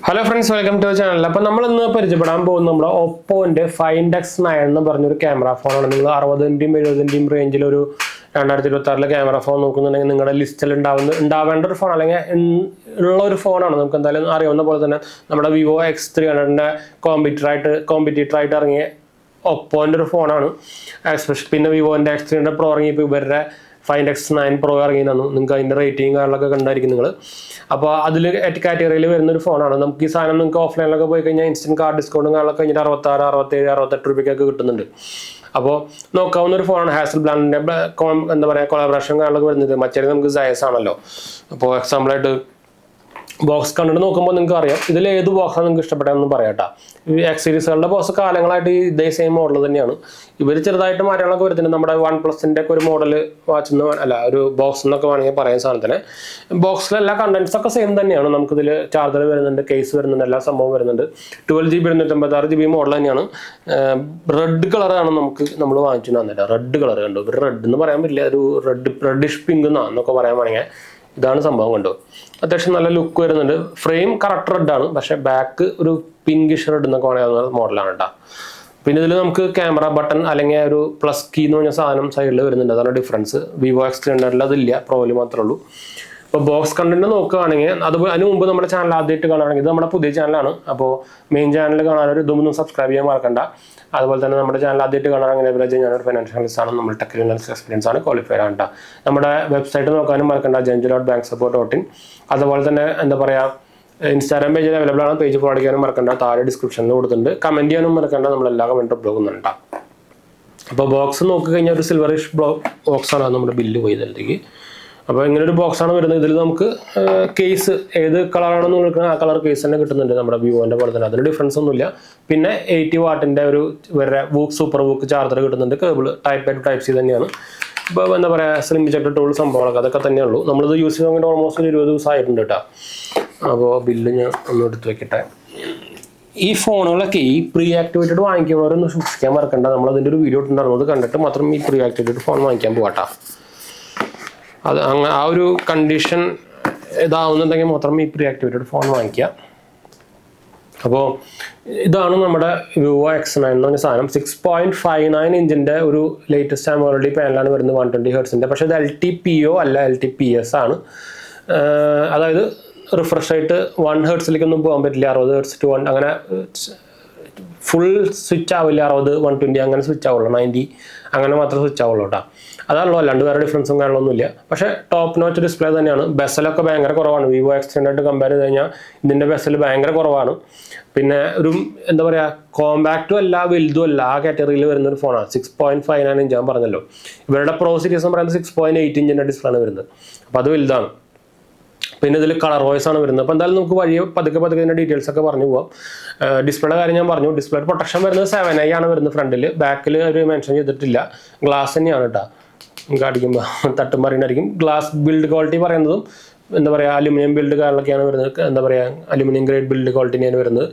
Hello friends, welcome to channel. അപ്പോൾ നമ്മൾ ഇന്ന് പരിചയപ്പെടാൻ പോകുന്ന നമ്മുടെ ഒപ്പോൻ്റെ ഫൈൻഡ് X9 എന്ന് പറഞ്ഞൊരു ക്യാമറ ഫോണാണ്. നിങ്ങൾ 60-ൻ്റെയും 70-ൻ്റെയും റേഞ്ചിലൊരു 2026 ക്യാമറ ഫോൺ നോക്കുന്നുണ്ടെങ്കിൽ നിങ്ങളുടെ ലിസ്റ്റിൽ ഉണ്ടാവേണ്ട ഒരു ഫോൺ അല്ലെങ്കിൽ ഉള്ള ഒരു ഫോണാണ്. നമുക്ക് എന്തായാലും അറിയാവുന്ന പോലെ തന്നെ നമ്മുടെ വിവോ X300ൻ്റെ കോമ്പറ്റീറ്ററായിട്ട് ഇറങ്ങിയ ഒപ്പോൻ്റെ ഒരു ഫോണാണ്. എസ്പെഷ്യലി പിന്നെ വിവോൻ്റെ X300 Pro ഇറങ്ങിയപ്പോൾ ഇവരുടെ ഫൈൻഡ് X9 Pro ഇറങ്ങി തന്നു. നിങ്ങൾക്ക് അതിൻ്റെ റേറ്റിംഗ് കാര്യങ്ങളൊക്കെ കണ്ടായിരിക്കും നിങ്ങൾ. അപ്പോൾ അതിൽ കാറ്റഗറിയിൽ വരുന്നൊരു ഫോണാണ്. നമുക്ക് ഈ സാധനം നിങ്ങൾക്ക് ഓഫ്ലൈനിലൊക്കെ പോയി കഴിഞ്ഞാൽ ഇൻസ്റ്റൻറ്റ് കാർഡ് ഡിസ്കൗണ്ടും കാര്യങ്ങളൊക്കെ കഴിഞ്ഞിട്ട് 66, 67, 68 രൂപയ്ക്കൊക്കെ കിട്ടുന്നുണ്ട്. അപ്പോൾ നോക്കാവുന്ന ഒരു ഫോണാണ്. ഹാസൽ ബ്രാൻഡിൻ്റെ എന്താ പറയുക കൊളാബറേഷൻ കാര്യങ്ങളൊക്കെ വരുന്നത്. മറ്റേ നമുക്ക് സയസ് ആണല്ലോ. അപ്പോൾ എക്സാമ്പിളായിട്ട് ബോക്സ് കണ്ടിട്ട് നോക്കുമ്പോൾ നിങ്ങൾക്ക് അറിയാം ഇതിൽ ഏത് ബോക്സാണ് നിങ്ങൾക്ക് ഇഷ്ടപ്പെട്ടതെന്ന് പറയാട്ടോ. ഈ X സീരീസുകളുടെ ബോക്സ് കാലങ്ങളായിട്ട് ഇതേ സെയിം മോഡൽ തന്നെയാണ്. ഇവർ ചെറുതായിട്ട് മാറ്റങ്ങളൊക്കെ വരുന്നുണ്ട്. നമ്മുടെ OnePlusൻ്റെ ഒക്കെ ഒരു മോഡൽ വാച്ച് അല്ല ഒരു ബോക്സ് എന്നൊക്കെ വേണമെങ്കിൽ പറയാൻ സാധനത്തിന് ബോക്സിലെ എല്ലാ കണ്ടൻസ് ഒക്കെ സെയിം തന്നെയാണ്. നമുക്കിതിൽ ചാർജർ വരുന്നുണ്ട്, കേസ് വരുന്നുണ്ട്, എല്ലാ സംഭവം വരുന്നുണ്ട്. 12GB 256GB മോഡൽ തന്നെയാണ്. റെഡ് കളറാണ് നമ്മൾ വാങ്ങിച്ചു തന്നിട്ട്. റെഡ് കളർ കണ്ടു. ഇവർ റെഡ് എന്ന് പറയാൻ പറ്റില്ല, ഒരു റെഡിഷ് പിങ്ക് എന്നൊക്കെ പറയാൻ വേണമെങ്കിൽ ഇതാണ് സംഭവം. കണ്ടു, അത്യാവശ്യം നല്ല ലുക്ക് വരുന്നുണ്ട്. ഫ്രെയിം കറക്റ്റ് റെഡാണ്, പക്ഷേ ബാക്ക് ഒരു പിങ്കിഷ് റെഡ് എന്നൊക്കെ പറയാവുന്ന മോഡലാണ് കേട്ടോ. പിന്നെ ഇതിൽ നമുക്ക് ക്യാമറ ബട്ടൺ അല്ലെങ്കിൽ ഒരു പ്ലസ് കീ എന്ന് പറഞ്ഞ സാധനം സൈഡിൽ വരുന്നുണ്ട്. അതാണ് ഡിഫറൻസ്. വിവോ X300 അതില്ല, പ്രോയിൽ മാത്രമേ ഉള്ളൂ. അപ്പോൾ ബോക്സ് കണ്ടന്റ് നോക്കുകയാണെങ്കിൽ അതിന് മുമ്പ് നമ്മുടെ ചാനൽ ആദ്യമായിട്ട് കാണുകയാണെങ്കിൽ ഇത് നമ്മുടെ പുതിയ ചാനലാണ്. അപ്പോൾ മെയിൻ ചാനൽ കാണാനൊരു ഇതൊന്നും സബ്സ്ക്രൈബ് ചെയ്യാൻ മറക്കണ്ട. അതുപോലെ തന്നെ നമ്മുടെ ചാനൽ ആദ്യമായിട്ട് കാണുകയാണെങ്കിൽ എവറേജ് ഞാനൊരു ഫൈനാൻഷ്യൽ അനലിസ്റ്റ് ആണ്. നമ്മൾ ടെക്നിക്കൽ എക്സ്പീരിയൻസ് ആണ്, ക്വാളിഫൈഡ് ആണ് കേട്ടോ. നമ്മുടെ വെബ്സൈറ്റ് നോക്കാനും മറക്കണ്ട, genju.banksupport.in. അതുപോലെ തന്നെ എന്താ പറയുക ഇൻസ്റ്റാഗ്രാം പേജിൽ അവൈലബിൾ ആണ്. പേജ് ഫോളോ ചെയ്യാനും മറക്കണ്ട, താഴെ ഡിസ്ക്രിപ്ഷനിൽ കൊടുത്തിട്ടുണ്ട്. കമൻറ്റ് ചെയ്യാനും മറക്കണ്ട, നമ്മളെല്ലാ കമൻറ്റും ബ്ലോഗുന്നുണ്ട്. അപ്പോൾ ബോക്സ് നോക്കിക്കഴിഞ്ഞാൽ ഒരു സിൽവറിഷ് ബോക്സാണ് നമ്മുടെ ബില്ല് പോയതിലേക്ക്. അപ്പോൾ ഇങ്ങനെ ഒരു ബോക്സാണ് വരുന്നത്. ഇതിൽ നമുക്ക് കേസ് ഏത് കളറാണെന്ന് വിളിക്കുന്നത് ആ കളർ കേസ് തന്നെ കിട്ടുന്നുണ്ട്. നമ്മുടെ വിവോൻ്റെ പോലെ തന്നെ അതിന് ഡിഫറൻസ് ഒന്നുമില്ല. പിന്നെ 80 വാട്ടിൻ്റെ ഒരു വേറെ സൂപ്പർ വൂക്ക് ചാർജർ കിട്ടുന്നുണ്ട്. കേബിൾ Type-C തന്നെയാണ്. ഇപ്പോൾ എന്താ പറയുക സ്ലിം ഇജക്ടർ ടൂൾ സംഭവങ്ങളൊക്കെ അതൊക്കെ തന്നെയുള്ളൂ. നമ്മളിത് യൂസ് ചെയ്ത് നോക്കിയിട്ട് ഓൾമോസ്റ്റ് ഒരു 20 ദിവസം ആയിട്ടുണ്ട് കേട്ടോ. അപ്പോൾ ബില്ല് ഞാൻ ഒന്ന് എടുത്ത് വെക്കട്ടെ. ഈ ഫോണുകളൊക്കെ ഈ പ്രീ ആക്ടിവേറ്റഡ് വാങ്ങിക്കുന്നവരൊന്ന് സൂക്ഷിക്കാൻ മറക്കണ്ട. നമ്മളതിൻ്റെ ഒരു വീഡിയോ ഇട്ടുണ്ടായിരുന്നു. അത് കണ്ടിട്ട് മാത്രം ഈ പ്രീ ആക്ടിവേറ്റഡ് ഫോൺ വാങ്ങിക്കാൻ പോകാട്ടോ. അത് ആ ഒരു കണ്ടീഷൻ ഇതാവുന്നുണ്ടെങ്കിൽ മാത്രം ഈ പ്രീ ആക്ടിവേറ്റഡ് ഫോൺ വാങ്ങിക്കുക. അപ്പോൾ ഇതാണ് നമ്മുടെ വിവോ X9 എന്ന് പറഞ്ഞ സാധനം. 6.59 ഇഞ്ചിൻ്റെ ഒരു ലേറ്റസ്റ്റ് AMOLED പാനലാണ് വരുന്നത്, 120 ഹെർട്സിൻ്റെ. പക്ഷേ ഇത് LTPO അല്ല, LTPS ആണ്. അതായത് റിഫ്രഷ് ആയിട്ട് 1 ഹെർട്സിലേക്കൊന്നും പോകാൻ പറ്റില്ല. 60 ഹെർട്സ് ടു 1 അങ്ങനെ ഫുൾ സ്വിച്ച് ആവില്ല. 60, 120 അങ്ങനെ സ്വിച്ച് ആവുള്ളൂ. 90 അങ്ങനെ മാത്രമേ സ്വിച്ച് ആവുള്ളൂ കേട്ടോ. അതാണല്ലോ, അല്ലാണ്ട് വേറെ ഡിഫറൻസും കാര്യങ്ങളൊന്നുമില്ല. പക്ഷേ ടോപ്പ് നോച്ച് ഡിസ്പ്ലേ തന്നെയാണ്. ബെസലൊക്കെ ഭയങ്കര കുറവാണ്. വിവോ X300 കമ്പയർ ചെയ്ത് കഴിഞ്ഞാൽ ഇതിൻ്റെ ബെസൽ ഭയങ്കര കുറവാണ്. പിന്നെ ഒരു എന്താ പറയുക കോമ്പാക്റ്റും അല്ല വലുതും അല്ല, ആ കാറ്റഗറിയിൽ വരുന്ന ഒരു ഫോണാണ്. 6.59 ഇഞ്ച് ഞാൻ പറഞ്ഞല്ലോ. ഇവരുടെ പ്രോ സീരീസ് എന്ന് പറയുന്നത് 6.8 ഇഞ്ചിൻ്റെ ഡിസ്പ്ലേ ആണ് വരുന്നത്. അപ്പോൾ അത് വലുതാണ്. പിന്നെ ഇതിൽ കളർ വോയിസ് ആണ് വരുന്നത്. അപ്പോൾ എന്തായാലും നമുക്ക് വഴിയെ പതുക്കെ ഇതിൻ്റെ ഡീറ്റെയിൽസ് ഒക്കെ പറഞ്ഞു പോകാം. ഡിസ്പ്ലേയുടെ കാര്യം ഞാൻ പറഞ്ഞു. ഡിസ്പ്ലേ പ്രൊട്ടക്ഷൻ വരുന്നത് 7i ആണ് വരുന്നത് ഫ്രണ്ടിൽ. ബാക്കിൽ ഒരു മെൻഷൻ ചെയ്തിട്ടില്ല. ഗ്ലാസ് തന്നെയാണ് കേട്ടോ. നമുക്ക് അടിക്കുമ്പോൾ തട്ടും പറയുന്നതായിരിക്കും. ഗ്ലാസ് ബിൽഡ് ക്വാളിറ്റി പറയുന്നതും എന്താ പറയുക അലുമിനിയം ബിൽഡ് കാര്യങ്ങളൊക്കെയാണ് വരുന്നത്. എന്താ പറയുക അലുമിനിയം ഗ്രേഡ് ബിൽഡ് ക്വാളിറ്റി തന്നെയാണ് വരുന്നത്.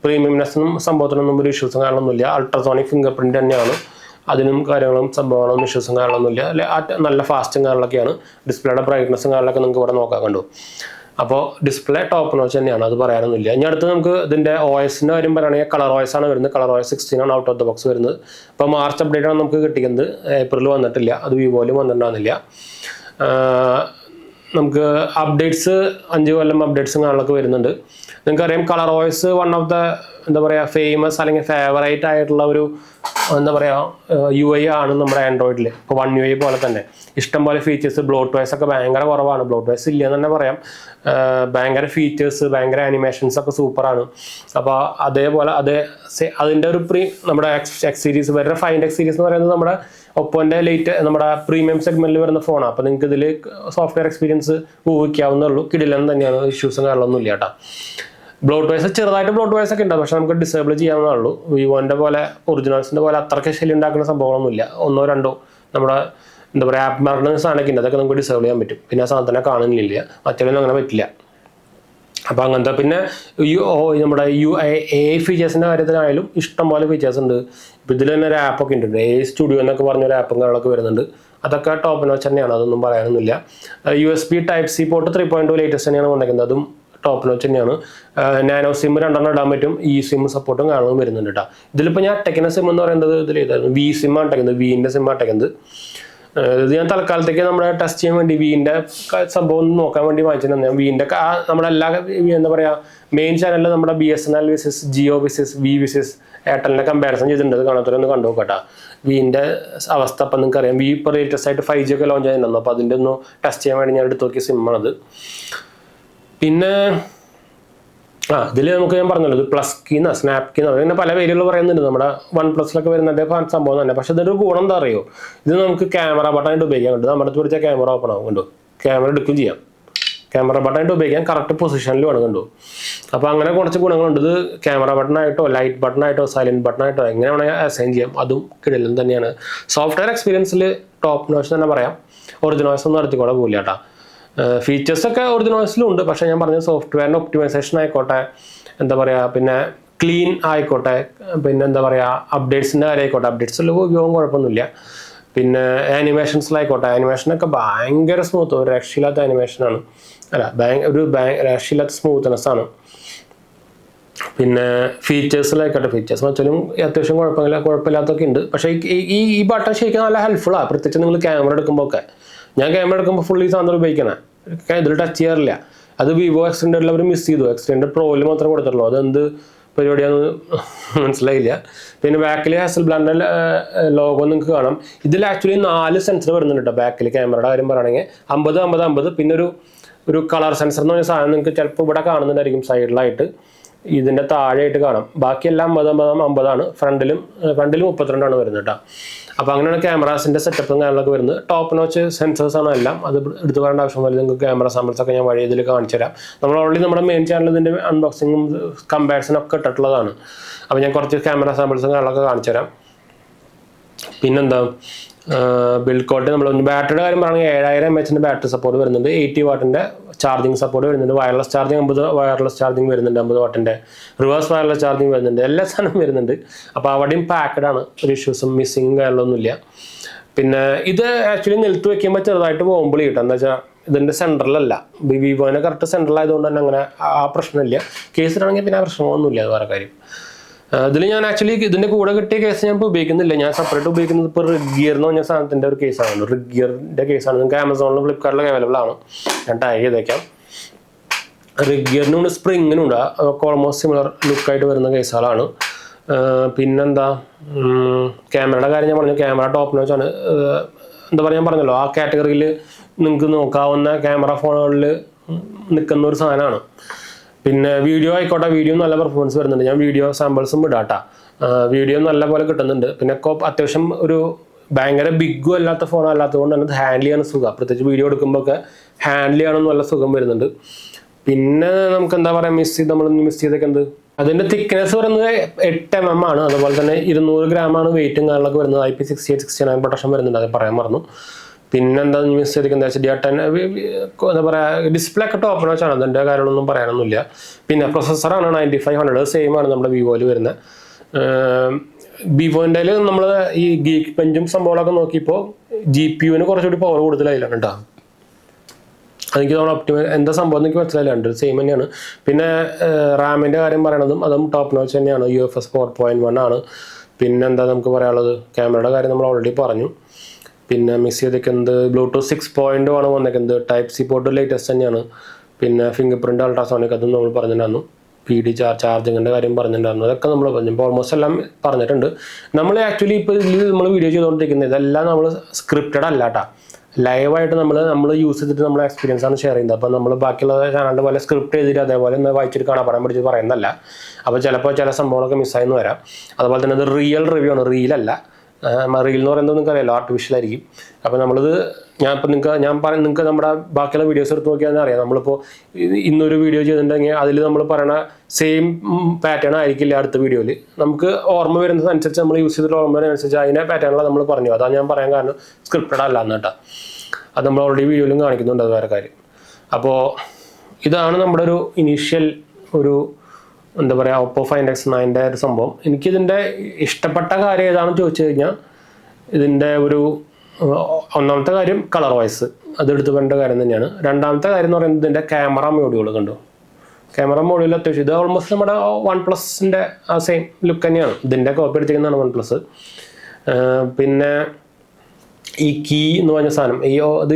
പ്രീമിയംനെസ്സും സംഭവത്തിനൊന്നും ഒരു ഇഷ്യൂസും കാര്യങ്ങളൊന്നുമില്ല. അൾട്രാസോണിക് ഫിംഗർ പ്രിൻ്റ് തന്നെയാണ്. അതിനും കാര്യങ്ങളും സംഭവങ്ങളൊന്നും ഇഷ്യൂസും കാര്യങ്ങളൊന്നുമില്ല. അല്ലെ നല്ല ഫാസ്റ്റും കാര്യങ്ങളൊക്കെയാണ്. ഡിസ്പ്ലേയുടെ ബ്രൈറ്റ്നസ്സും കാര്യങ്ങളൊക്കെ നിങ്ങൾക്ക് ഇവിടെ നോക്കാൻ കണ്ടു. അപ്പോൾ ഡിസ്പ്ലേ ടോപ്പ് നോച്ച് തന്നെയാണ്, അത് പറയാനൊന്നുമില്ല. ഇനി അടുത്ത് നമുക്ക് ഇതിൻ്റെ OS-ൻ്റെ കാര്യം പറയുകയാണെങ്കിൽ കളർ OS ആണ് വരുന്നത്. കളർ OS 16 ആണ് ഔട്ട് ഓഫ് ദ ബോക്സ് വരുന്നത്. ഇപ്പോൾ മാർച്ച് അപ്ഡേറ്റ് ആണ് നമുക്ക് കിട്ടിക്കുന്നത്. ഏപ്രിൽ വന്നിട്ടില്ല, അത് വിവോയിലും വന്നിട്ടുണ്ടാകുന്നില്ല. നമുക്ക് അപ്ഡേറ്റ്സ് 5 കൊല്ലം അപ്ഡേറ്റ്സും കാര്യങ്ങളൊക്കെ വരുന്നുണ്ട്. നിങ്ങൾക്കറിയാം colour OS one of the എന്താ പറയുക ഫേമസ് അല്ലെങ്കിൽ ഫേവറേറ്റ് ആയിട്ടുള്ള ഒരു എന്താ പറയുക UI ആണ് നമ്മുടെ ആൻഡ്രോയിഡിൽ. ഇപ്പോൾ One UI പോലെ തന്നെ ഇഷ്ടംപോലെ ഫീച്ചേഴ്സ്. ബ്ലോട്ട്വെയർസ് ഒക്കെ ഭയങ്കര കുറവാണ്. ബ്ലോട്ട്വെയർസ് ഇല്ലയെന്ന് തന്നെ പറയാം. ഭയങ്കര ഫീച്ചേഴ്സ്, ഭയങ്കര ആനിമേഷൻസ് ഒക്കെ സൂപ്പറാണ്. അപ്പോൾ അതേപോലെ അതിൻ്റെ ഒരു നമ്മുടെ X സീരീസ് വരെ ഫൈൻഡ് X സീരീസ് എന്ന് പറയുന്നത് നമ്മുടെ ഒപ്പോൻ്റെ നമ്മുടെ പ്രീമിയം സെഗ്മെന്റിൽ വരുന്ന ഫോണാണ്. അപ്പോൾ നിങ്ങൾക്ക് ഇതിൽ സോഫ്റ്റ്വെയർ എക്സ്പീരിയൻസ് ഊഹിക്കാവുന്നേ ഉള്ളൂ. കിടിലൻ തന്നെയാണ്, ഇഷ്യൂസും കാര്യങ്ങളൊന്നും ഇല്ല കേട്ടോ. ബ്ലോട്ട്വെയർസ് ചെറുതായിട്ട് ബ്ലോട്ട്വെയർസ് ഒക്കെ ഉണ്ട്, പക്ഷെ നമുക്ക് ഡിസേബിൾ ചെയ്യാവുന്നേ ഉള്ളൂ. വിവോൻ്റെ പോലെ ഒറിജിനൽസിൻ്റെ പോലെ അത്രയ്ക്ക് ശല്യം ഉണ്ടാക്കുന്ന സംഭവങ്ങളൊന്നുമില്ല. 1 2 നമ്മുടെ എന്താ പറയുക ആപ്പ് മാർക്കുന്ന സാധനമൊക്കെ ഉണ്ട്, അതൊക്കെ നമുക്ക് ഡിസേബിൾ ചെയ്യാൻ പറ്റും. പിന്നെ ആ സാധനത്തിനെ കാണുന്നില്ല, മറ്റൊന്നും അങ്ങനെ പറ്റില്ല. അപ്പോൾ അങ്ങനത്തെ പിന്നെ നമ്മുടെ AI ഫീച്ചേഴ്സിൻ്റെ കാര്യത്തിലായാലും ഇഷ്ടംപോലെ ഫീച്ചേഴ്സ് ഉണ്ട്. ഇപ്പോൾ ഇതിൽ തന്നെ ഒരു ആപ്പൊക്കെ ഉണ്ട്, AI സ്റ്റുഡിയോ എന്നൊക്കെ പറഞ്ഞൊരു ആപ്പും കാര്യങ്ങളൊക്കെ വരുന്നുണ്ട്. അതൊക്കെ ടോപ്പ് നോച്ച് തന്നെയാണ്, അതൊന്നും പറയാനൊന്നുമില്ല. USB Type-C പോർട്ട് 3.2 ലേറ്റസ്റ്റ് തന്നെയാണ് വന്നിരിക്കുന്നത്. അതും ടോപ്പ് നോച്ച് തന്നെയാണ്. നാനോ സിം 2 ഇടാൻ പറ്റും, ഈ സിം സപ്പോർട്ടും കാണും വരുന്നുണ്ട് കേട്ടോ. ഇതിലിപ്പോൾ ഞാൻ അട്ടയ്ക്കുന്ന സിം എന്ന് പറയുന്നത് ഇതിൽ ഏതായിരുന്നു, വി സിം ആണ് അട്ടയ്ക്കുന്നത്, വിൻ്റെ സിം അട്ടയ്ക്കുന്നത്. ഇത് ഞാൻ തൽക്കാലത്തേക്ക് നമ്മുടെ ടെസ്റ്റ് ചെയ്യാൻ വേണ്ടി വിൻ്റെ സംഭവം നോക്കാൻ വേണ്ടി വാങ്ങിച്ചിട്ടുണ്ട്. ഞാൻ വിൻ്റെ നമ്മുടെ എല്ലാ എന്താ പറയുക മെയിൻ ചാനലിൽ നമ്മുടെ BSNL വിസിസ് ജിയോ വിസിസ് വി വിസിസ് എയർടെലിനെ കമ്പാരിസൺ ചെയ്തിട്ടുണ്ട്. അത് കാണാത്തവരൊന്ന് കണ്ടു നോക്കട്ടെ. വിൻ്റെ അവസ്ഥ അപ്പം നിങ്ങൾക്ക് അറിയാം. വി ഇപ്പോൾ ലേറ്റസ്റ്റ് ആയിട്ട് 5G ഒക്കെ ലോഞ്ച് ചെയ്യുന്നുണ്ടോ, അപ്പോൾ അതിൻ്റെ ഒന്ന് ടെസ്റ്റ് ചെയ്യാൻ വേണ്ടി ഞാൻ എടുത്ത് നോക്കിയ സിമ്മാണത്. പിന്നെ ഇതിൽ നമുക്ക് ഞാൻ പറഞ്ഞല്ലോ ഇത് പ്ലസ് കീന്ന് സ്നാപ്പ് കീന്ന് അങ്ങനെ പല പേരുകൾ പറയുന്നുണ്ട്. നമ്മുടെ OnePlus-ലൊക്കെ വരുന്നതിൻ്റെ സംഭവം തന്നെ. പക്ഷെ ഇതൊരു ഗുണം എന്താ അറിയോ, ഇത് നമുക്ക് ക്യാമറ ബട്ടണായിട്ട് ഉപയോഗിക്കാൻ പറ്റും. നമ്മുടെ അടുത്ത് പിടിച്ചാൽ ക്യാമറ ഓപ്പൺ ആവും, കണ്ടു, ക്യാമറ എടുക്കുകയും ചെയ്യാം. ക്യാമറ ബട്ടണായിട്ട് ഉപയോഗിക്കാൻ കറക്റ്റ് പൊസിഷനിൽ വേണം, കണ്ടു. അപ്പോൾ അങ്ങനെ കുറച്ച് ഗുണങ്ങളുണ്ട്. ഇത് ക്യാമറ ബട്ടണായിട്ടോ ലൈറ്റ് ബട്ടണായിട്ടോ സൈലൻറ്റ് ബട്ടണായിട്ടോ എങ്ങനെ വേണമെങ്കിൽ അസൈൻ ചെയ്യാം. അതും കിടലും തന്നെയാണ്. സോഫ്റ്റ്വെയർ എക്സ്പീരിയൻസിൽ ടോപ്പ് നോച്ച് തന്നെ പറയാം. ഒറിജിനോയ്സ് ഒന്നും നടത്തിക്കൂടെ പോകില്ല കേട്ടോ. ഫീച്ചേഴ്സൊക്കെ ഒറിജിനോയ്സിലും ഉണ്ട്. പക്ഷേ ഞാൻ പറഞ്ഞ സോഫ്റ്റ്വെയറിൻ്റെ ഒപ്റ്റിമൈസേഷൻ ആയിക്കോട്ടെ, എന്താ പറയുക, പിന്നെ ക്ലീൻ ആയിക്കോട്ടെ, പിന്നെ എന്താ പറയുക അപ്ഡേറ്റ്സിൻ്റെ കാര്യം ആയിക്കോട്ടെ, അപ്ഡേറ്റ്സിൽ ഉപയോഗം കുഴപ്പമൊന്നുമില്ല. പിന്നെ ആനിമേഷൻസിലായിക്കോട്ടെ, ആനിമേഷനൊക്കെ ഭയങ്കര സ്മൂത്ത്, ഒരു രക്ഷയില്ലാത്ത ആനിമേഷനാണ്. രക്ഷയില്ലാത്ത സ്മൂത്ത്നെസ് ആണ്. പിന്നെ ഫീച്ചേഴ്സിലായിക്കോട്ടെ, ഫീച്ചേഴ്സ് വെച്ചാലും അത്യാവശ്യം കുഴപ്പമില്ലാത്തൊക്കെ ഉണ്ട്. പക്ഷേ ഈ ബട്ടൺ ശരിക്കും നല്ല ഹെൽപ്ഫുള്ളാണ്. പ്രത്യേകിച്ച് നിങ്ങൾ ക്യാമറ എടുക്കുമ്പോൾ ഒക്കെ. ഞാൻ ക്യാമറ എടുക്കുമ്പോൾ ഫുള്ളി സാധനം ഉപയോഗിക്കണേ, ഇതിൽ ടച്ച് ചെയ്യാറില്ല. അത് വിവോ എക്സ്റ്റൻഡറിൽ അവർ മിസ് ചെയ്തു. എക്സ്റ്റൻഡർ പ്രോയിൽ മാത്രം കൊടുത്തിട്ടുള്ളൂ. അതെന്ത് പരിപാടിയാണെന്ന് മനസ്സിലായില്ല. പിന്നെ ബാക്കിൽ ഹാസൽബ്ലാൻഡിൻ്റെ ലോഗോ നിങ്ങൾക്ക് കാണാം. ഇതിൽ ആക്ച്വലി 4 സെൻസർ വരുന്നുണ്ട് കേട്ടോ. ബാക്കിൽ ക്യാമറയുടെ കാര്യം പറയുകയാണെങ്കിൽ 50, 50, 50. പിന്നെ ഒരു കളർ സെൻസർ എന്ന് പറഞ്ഞ സാധനം നിങ്ങൾക്ക് ചിലപ്പോൾ ഇവിടെ കാണുന്നുണ്ടായിരിക്കും സൈഡിലായിട്ട്, ഇതിൻ്റെ താഴെയായിട്ട് കാണാം. ബാക്കിയെല്ലാം 50, 50, 50 ഫ്രണ്ടിലും 32 വരുന്നത് കേട്ടോ. അപ്പോൾ അങ്ങനെയാണ് ക്യാമറാസിൻ്റെ സെറ്റപ്പും കാര്യങ്ങളൊക്കെ വരുന്നത്. ടോപ്പ് നോച്ച് സെൻസേഴ്സ് ആണ് എല്ലാം. അത് എടുത്തു പറയേണ്ട ആവശ്യമില്ല. നിങ്ങൾക്ക് ക്യാമറ സാമ്പിൾസ് ഒക്കെ ഞാൻ വഴി ഇതിൽ കാണിച്ചു തരാം. നമ്മൾ ഓൾറെഡി നമ്മുടെ മെയിൻ ചാനലിൽ ഇതിൻ്റെ അൺബോക്സിങ്ങും കമ്പാരിസണും ഒക്കെ ഇട്ടിട്ടുള്ളതാണ്. അപ്പോൾ ഞാൻ കുറച്ച് ക്യാമറ സാമ്പിൾസും കാര്യങ്ങളൊക്കെ കാണിച്ചു തരാം. പിന്നെന്താ, ബിൽഡ് ക്വാളിറ്റി നമ്മൾ ബാറ്ററിയുടെ കാര്യം പറയുകയാണെങ്കിൽ 7000 mAh ബാറ്ററി സപ്പോർട്ട് വരുന്നുണ്ട്. 80 വാട്ടിൻ്റെ ചാർജിങ് സപ്പോർട്ട് വരുന്നുണ്ട്. വയർലെസ് ചാർജിങ് 50 വയർലെസ് ചാർജിങ് വരുന്നുണ്ട്. 50 വാട്ടിൻ്റെ റിവേഴ്സ് വയർലെസ് ചാർജിങ് വരുന്നുണ്ട്. എല്ലാ സാധനവും വരുന്നുണ്ട്. അപ്പോൾ അവിടെയും പാക്കഡ് ആണ്, ഒരു ഇഷ്യൂസും മിസ്സിങ്ങും കാര്യങ്ങളൊന്നുമില്ല. പിന്നെ ഇത് ആക്ച്വലി നിലത്ത് വെക്കുമ്പോൾ ചെറുതായിട്ട് പോകുമ്പോൾ കിട്ടും. എന്താ വെച്ചാൽ ഇതിൻ്റെ സെൻട്രലല്ല, വിവോനെ കറക്റ്റ് സെൻട്രലായതുകൊണ്ട് തന്നെ അങ്ങനെ ആ പ്രശ്നമില്ല. കേസിലാണെങ്കിൽ പിന്നെ ആ പ്രശ്നമൊന്നുമില്ല. അത് വേറെ കാര്യം. ഇതിൽ ഞാൻ ആക്ച്വലി ഇതിൻ്റെ കൂടെ കിട്ടിയ കേസ് ഞാൻ ഇപ്പോൾ ഉപയോഗിക്കുന്നില്ല. ഞാൻ സെപ്പറേറ്റ് ഉപയോഗിക്കുന്നത് ഇപ്പോൾ റിഗിയർ എന്ന് പറഞ്ഞ സാധനത്തിൻ്റെ ഒരു കേസാണ്. റിഗിയറിൻ്റെ കേസാണ്. നിങ്ങൾക്ക് ആമസോണിലും ഫ്ലിപ്കാർട്ടിലൊക്കെ അവൈലബിൾ ആണ്. ഞാൻ ടാഗ് ചെയ്തേക്കാം. റിഗിയറിനുണ്ട് സ്പ്രിങ്ങിനുണ്ട്. ഓൾമോസ്റ്റ് സിമിലർ ലുക്കായിട്ട് വരുന്ന കേസുകളാണ്. പിന്നെന്താ, ക്യാമറയുടെ കാര്യം ഞാൻ പറഞ്ഞു. ക്യാമറ ടോപ്പ് നോച്ചാണ്. എന്താ പറയുക, ഞാൻ പറഞ്ഞല്ലോ ആ കാറ്റഗറിയിൽ നിങ്ങൾക്ക് നോക്കാവുന്ന ക്യാമറ ഫോണുകളിൽ നിൽക്കുന്ന ഒരു സാധനമാണ്. പിന്നെ വീഡിയോ ആയിക്കോട്ടെ, വീഡിയോ നല്ല പെർഫോമൻസ് വരുന്നുണ്ട്. ഞാൻ വീഡിയോ സാമ്പിൾസും ഇടാട്ടാ. വീഡിയോ നല്ല പോലെ കിട്ടുന്നുണ്ട്. പിന്നെ അത്യാവശ്യം ഒരു ഭയങ്കര ബിഗും അല്ലാത്ത ഫോൺ അല്ലാത്തതുകൊണ്ട് തന്നെ ഹാൻഡിൽ ചെയ്യാൻ സുഖം. പ്രത്യേകിച്ച് വീഡിയോ എടുക്കുമ്പോൾ ഒക്കെ ഹാൻഡിൽ ചെയ്യാനും നല്ല സുഖം വരുന്നുണ്ട്. പിന്നെ നമുക്ക് എന്താ പറയുക, നമ്മളൊന്ന് മിസ് ചെയ്തൊക്കെ എന്ത്, അതിൻ്റെ തിക്നെസ് പറയുന്നത് 8 mm ആണ്. അതുപോലെ തന്നെ 200 ഗ്രാമാണ് വെയിറ്റും കാര്യങ്ങളൊക്കെ വരുന്നത്. IP68, 69 പ്രൊട്ടക്ഷൻ വരുന്നുണ്ട്. അത് പറയാൻ മറന്നു. പിന്നെന്താ മിസ് ചെയ്തിരിക്കുന്നത് വെച്ചാൽ എന്താ പറയുക, ഡിസ്പ്ലേ ഒക്കെ ടോപ്പ് നോച്ചാണ്. അതിൻ്റെ കാര്യങ്ങളൊന്നും പറയാനൊന്നുമില്ല. പിന്നെ പ്രൊസസ്സറാണ് 9500, സെയിം ആണ് നമ്മുടെ വിവോയിൽ വരുന്നത്. വിവോൻ്റെ നമ്മൾ ഈ ഗീക്ക് ബെഞ്ചും സംഭവങ്ങളൊക്കെ നോക്കിയപ്പോൾ GPUവിന് കുറച്ചുകൂടി പവർ കൂടുതലായില്ലാണ് കേട്ടോ. എനിക്ക് തോന്നുന്നു എന്താ സംഭവം എനിക്ക് മനസ്സിലായില്ല. രണ്ട് സെയിം തന്നെയാണ്. പിന്നെ റാമിൻ്റെ കാര്യം പറയണതും അതും ടോപ്പ് നോച്ച് തന്നെയാണ്. UFS 4.1 ആണ്. പിന്നെ എന്താ നമുക്ക് പറയാനുള്ളത്, ക്യാമറയുടെ കാര്യം നമ്മൾ ഓൾറെഡി പറഞ്ഞു. പിന്നെ മിസ് ചെയ്തിരിക്കുന്നത് ബ്ലൂടൂത്ത് 6.1 വന്നേക്കുന്നത്. ടൈപ്പ് സി പോർട്ട് ലേറ്റസ്റ്റ് തന്നെയാണ്. പിന്നെ ഫിംഗർ പ്രിൻ്റ് അൾട്രാസോണിക് അതും നമ്മൾ പറഞ്ഞിട്ടുണ്ടായിരുന്നു. PD ചാർജിങ്ങിൻ്റെ കാര്യം പറഞ്ഞിട്ടുണ്ടായിരുന്നു. അതൊക്കെ നമ്മൾ പറഞ്ഞപ്പോൾ ഓൾമോസ്റ്റ് എല്ലാം പറഞ്ഞിട്ടുണ്ട്. നമ്മൾ ആക്ച്വലി ഇപ്പോൾ ഇതിൽ നമ്മൾ വീഡിയോ ചെയ്തുകൊണ്ടിരിക്കുന്നത് ഇതെല്ലാം നമ്മൾ സ്ക്രിപ്റ്റഡ് അല്ല കേട്ടോ. ലൈവായിട്ട് നമ്മൾ യൂസ് ചെയ്തിട്ട് നമ്മുടെ എക്സ്പീരിയൻസ് ആണ് ഷെയർ ചെയ്യുന്നത്. അപ്പോൾ നമ്മൾ ബാക്കിയുള്ള ചാനലിൻ്റെ പോലെ സ്ക്രിപ്റ്റ് ചെയ്തിട്ട് അതേപോലെ ഒന്ന് വായിച്ചിട്ട് കാണാൻ പറയാൻ പഠിച്ച് പറയുന്നതല്ല. അപ്പോൾ ചിലപ്പോൾ ചില സംഭവങ്ങളൊക്കെ മിസ്സായെന്ന് വരാം. അതുപോലെ തന്നെ ഇത് റിയൽ റിവ്യൂ ആണ്, റീലല്ല. റീൽ എന്ന് പറയുന്നത് നിങ്ങൾക്ക് അറിയാലോ, ആർട്ടിഫിഷ്യൽ ആയിരിക്കും. അപ്പോൾ നമ്മളിത് നിങ്ങൾക്ക് നമ്മുടെ ബാക്കിയുള്ള വീഡിയോസ് എടുത്ത് നോക്കിയാൽ അറിയാം. നമ്മളിപ്പോൾ ഇന്നൊരു വീഡിയോ ചെയ്തിട്ടുണ്ടെങ്കിൽ അതിൽ നമ്മൾ പറയുന്ന സെയിം പാറ്റേൺ ആയിരിക്കില്ല അടുത്ത വീഡിയോയിൽ. നമുക്ക് ഓർമ്മ വരുന്നതനുസരിച്ച് നമ്മൾ യൂസ് ചെയ്തിട്ട് ഓർമ്മ വരുന്നതനുസരിച്ച് അതിനെ പാറ്റേണിലാണ് നമ്മൾ പറഞ്ഞു. അതാണ് ഞാൻ പറയാൻ കാരണം സ്ക്രിപ്റ്റഡ് അല്ല എന്ന് കേട്ടോ. അത് നമ്മൾ ഓൾറെഡി വീഡിയോയിലും കാണിക്കുന്നുണ്ട്, അത് വേറെ കാര്യം. അപ്പോൾ ഇതാണ് നമ്മുടെ ഒരു ഇനീഷ്യൽ ഒരു എന്താ പറയുക Oppo Find X9 ഒരു സംഭവം. എനിക്കിതിൻ്റെ ഇഷ്ടപ്പെട്ട കാര്യം ഏതാണെന്ന് ചോദിച്ചു കഴിഞ്ഞാൽ ഇതിൻ്റെ ഒരു ഒന്നാമത്തെ കാര്യം കളർ വോയിസ്, അതെടുത്ത് പറയേണ്ട കാര്യം തന്നെയാണ്. രണ്ടാമത്തെ കാര്യം എന്ന് പറയുന്നത് ഇതിൻ്റെ ക്യാമറ മോഡ്യൂൾ കണ്ടു. ക്യാമറ മോഡ്യൂൾ അത്യാവശ്യം ഇത് ഓൾമോസ്റ്റ് നമ്മുടെ OnePlusന്റെ ആ സെയിം ലുക്ക് തന്നെയാണ്. ഇതിൻ്റെ കോപ്പി എടുത്തിരിക്കുന്നതാണ് OnePlus. പിന്നെ ഈ കീ എന്ന് പറഞ്ഞ സാധനം അത്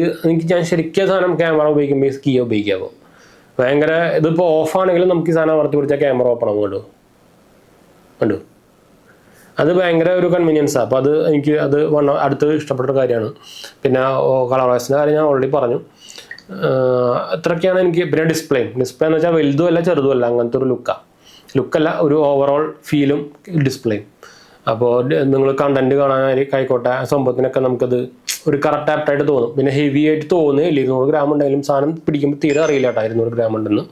ഞാൻ ശരിക്കും സാധനം ക്യാമറ ഉപയോഗിക്കുമ്പോൾ ഈ കീ ഉപയോഗിക്കാമോ ഭയങ്കര ഇതിപ്പോൾ ഓഫാണെങ്കിലും നമുക്ക് ഈ സാധനം അമർത്തി പിടിച്ചാൽ ക്യാമറ ഓപ്പൺ ആവും കണ്ടു. അത് ഭയങ്കര ഒരു കൺവീനിയൻസാണ്. അപ്പോൾ അത് എനിക്ക് അടുത്ത് ഇഷ്ടപ്പെട്ട കാര്യമാണ്. പിന്നെ കളർവൈസിൻ്റെ കാര്യം ഞാൻ ഓൾറെഡി പറഞ്ഞു. അത്രയൊക്കെയാണ് എനിക്ക്. പിന്നെ ഡിസ്പ്ലേ എന്ന് വെച്ചാൽ വലുതുമല്ല ചെറുതുമല്ല, അങ്ങനത്തെ ഒരു ലുക്കല്ല ഒരു ഓവറോൾ ഫീലും ഡിസ്പ്ലേയും. അപ്പോൾ നിങ്ങൾ കണ്ടന്റ് കാണാനായിക്കോട്ടെ സംഭവത്തിനൊക്കെ നമുക്കത് ഒരു കറക്റ്റ് ആപ്റ്റായിട്ട് തോന്നും. പിന്നെ ഹെവി ആയിട്ട് തോന്നുന്നില്ല. 200 ഗ്രാം ഉണ്ടെങ്കിലും സാധനം പിടിക്കുമ്പോൾ തീരെ അറിയില്ല കേട്ടോ 200 ഗ്രാം ഉണ്ടെന്ന്.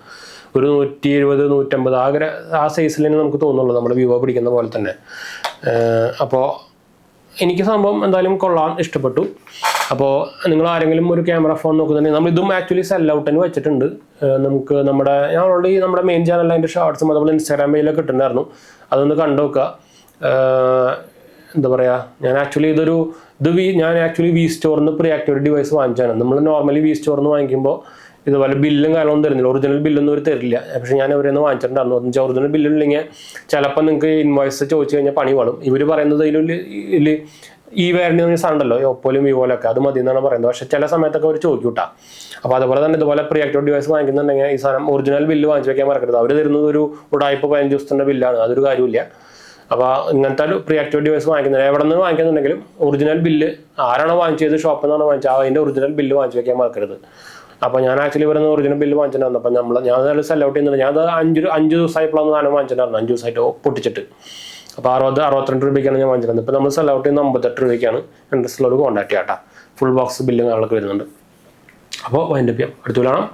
ഒരു 170, 150 ആ സൈസിൽ തന്നെ നമുക്ക് തോന്നുള്ളൂ, നമ്മുടെ വിവോ പിടിക്കുന്ന പോലെ തന്നെ. അപ്പോൾ എനിക്ക് സംഭവം എന്തായാലും കൊള്ളാൻ ഇഷ്ടപ്പെട്ടു. അപ്പോൾ നിങ്ങൾ ആരെങ്കിലും ഒരു ക്യാമറ ഫോൺ നോക്കുന്നുണ്ടെങ്കിൽ നമ്മളിതും ആക്ച്വലി സെൽ ഔട്ടിന് വെച്ചിട്ടുണ്ട്. നമുക്ക് ഞാൻ ഓൾറെഡി നമ്മുടെ മെയിൻ ചാനലിൽ അതിൻ്റെ ഷോർട്സും അതുപോലെ ഇൻസ്റ്റാഗ്രാം പേജിലൊക്കെ ഇട്ടിട്ടുണ്ടായിരുന്നു. അതൊന്ന് കണ്ടു നോക്കുക. എന്താ പറയുക, ഞാൻ ആക്ച്വലി ഞാൻ ആക്ച്വലി വി സ്റ്റോറിൽ നിന്ന് പ്രീ ആക്ടിവേറ്റ് ഡിവൈസ് വാങ്ങിച്ചാണ്. നമ്മൾ നോർമലി വി സ്റ്റോറിൽ നിന്ന് വാങ്ങിക്കുമ്പോൾ ഇതുപോലെ ബില്ലും കാര്യമൊന്നും തരുന്നില്ല, ഒറിജിനൽ ബില്ലൊന്നും അവർ തരില്ല. പക്ഷേ ഞാൻ അവരെ നിന്ന് വാങ്ങിച്ചിട്ടുണ്ടായിരുന്നു. എന്ന് വെച്ചാൽ ഒറിജിനൽ ബില്ലില്ലെങ്കിൽ ചിലപ്പോൾ നിങ്ങൾക്ക് ഇൻവോയ്സ് ചോദിച്ചു കഴിഞ്ഞാൽ പണി പാടും. ഇവർ പറയുന്നത് ഇതിൽ ഈ വേറെ സാധനമുണ്ടല്ലോ ഒപ്പോലും വിവോലൊക്കെ അത് മതി എന്നാണ് പറയുന്നത്. പക്ഷേ ചില സമയത്തൊക്കെ അവർ ചോദിക്കൂട്ടാ. അപ്പോൾ അതുപോലെ തന്നെ ഇതുപോലെ പ്രീ ആക്ടിവേറ്റ് ഡിവൈസ് വാങ്ങിക്കുന്നുണ്ടെങ്കിൽ ഈ സാധനം ഒറിജിനൽ ബില്ല് വാങ്ങിച്ചു വെക്കാൻ മറക്കരുത്. അവർ തരുന്നത് ഒരു ഉടായ്പ 15 ദിവസത്തിൻ്റെ ബില്ലാണ്, അതൊരു കാര്യമില്ല. അപ്പോൾ ഇങ്ങനത്തെ ഒരു പ്രീ ആക്ടിവേറ്റ് ഡിവൈസ് വാങ്ങിക്കുന്നത് എവിടെ നിന്ന് വാങ്ങിക്കുന്നുണ്ടെങ്കിലും ഒറിജിനൽ ബില്ല് ആരാണോ വാങ്ങിച്ചത് ഷോപ്പിൽ നിന്നാണ് വാങ്ങിച്ചത് അതിൻ്റെ ഒറിജിനൽ ബില്ല് വാങ്ങിച്ചു വെക്കാൻ മറക്കരുത്. അപ്പോൾ ഞാൻ ആക്ച്വലി ഇവിടെ നിന്ന് ഒറിജിനൽ ബില്ല് വാങ്ങിച്ചിട്ടുണ്ടായിരുന്നു. അപ്പോൾ ഞാൻ സെൽ ഔട്ട് ചെയ്യുന്നത് ഞാൻ 5 ദിവസമായപ്പോഴാണ് സാധനം വാങ്ങിച്ചിട്ടുണ്ടായിരുന്നു. 5 ദിവസമായിട്ട് പൊട്ടിച്ചിട്ട്. അപ്പോൾ 62 രൂപയ്ക്കാണ് ഞാൻ വാങ്ങിച്ചിരുന്നത്. ഇപ്പോൾ നമ്മൾ സെൽ ഔട്ട് ചെയ്യുന്ന 58 രൂപയ്ക്കാണ്. ഇൻട്രസ്റ്റുള്ളവർ കോൺടാക്ട് ചെയ്യാം കേട്ടോ. ഫുൾ ബോക്സ് ബില്ലും കാര്യങ്ങളൊക്കെ വരുന്നുണ്ട്. അപ്പോൾ വൈൻഡപ്പ് ചെയ്യാം. അടുത്ത് കാണാം.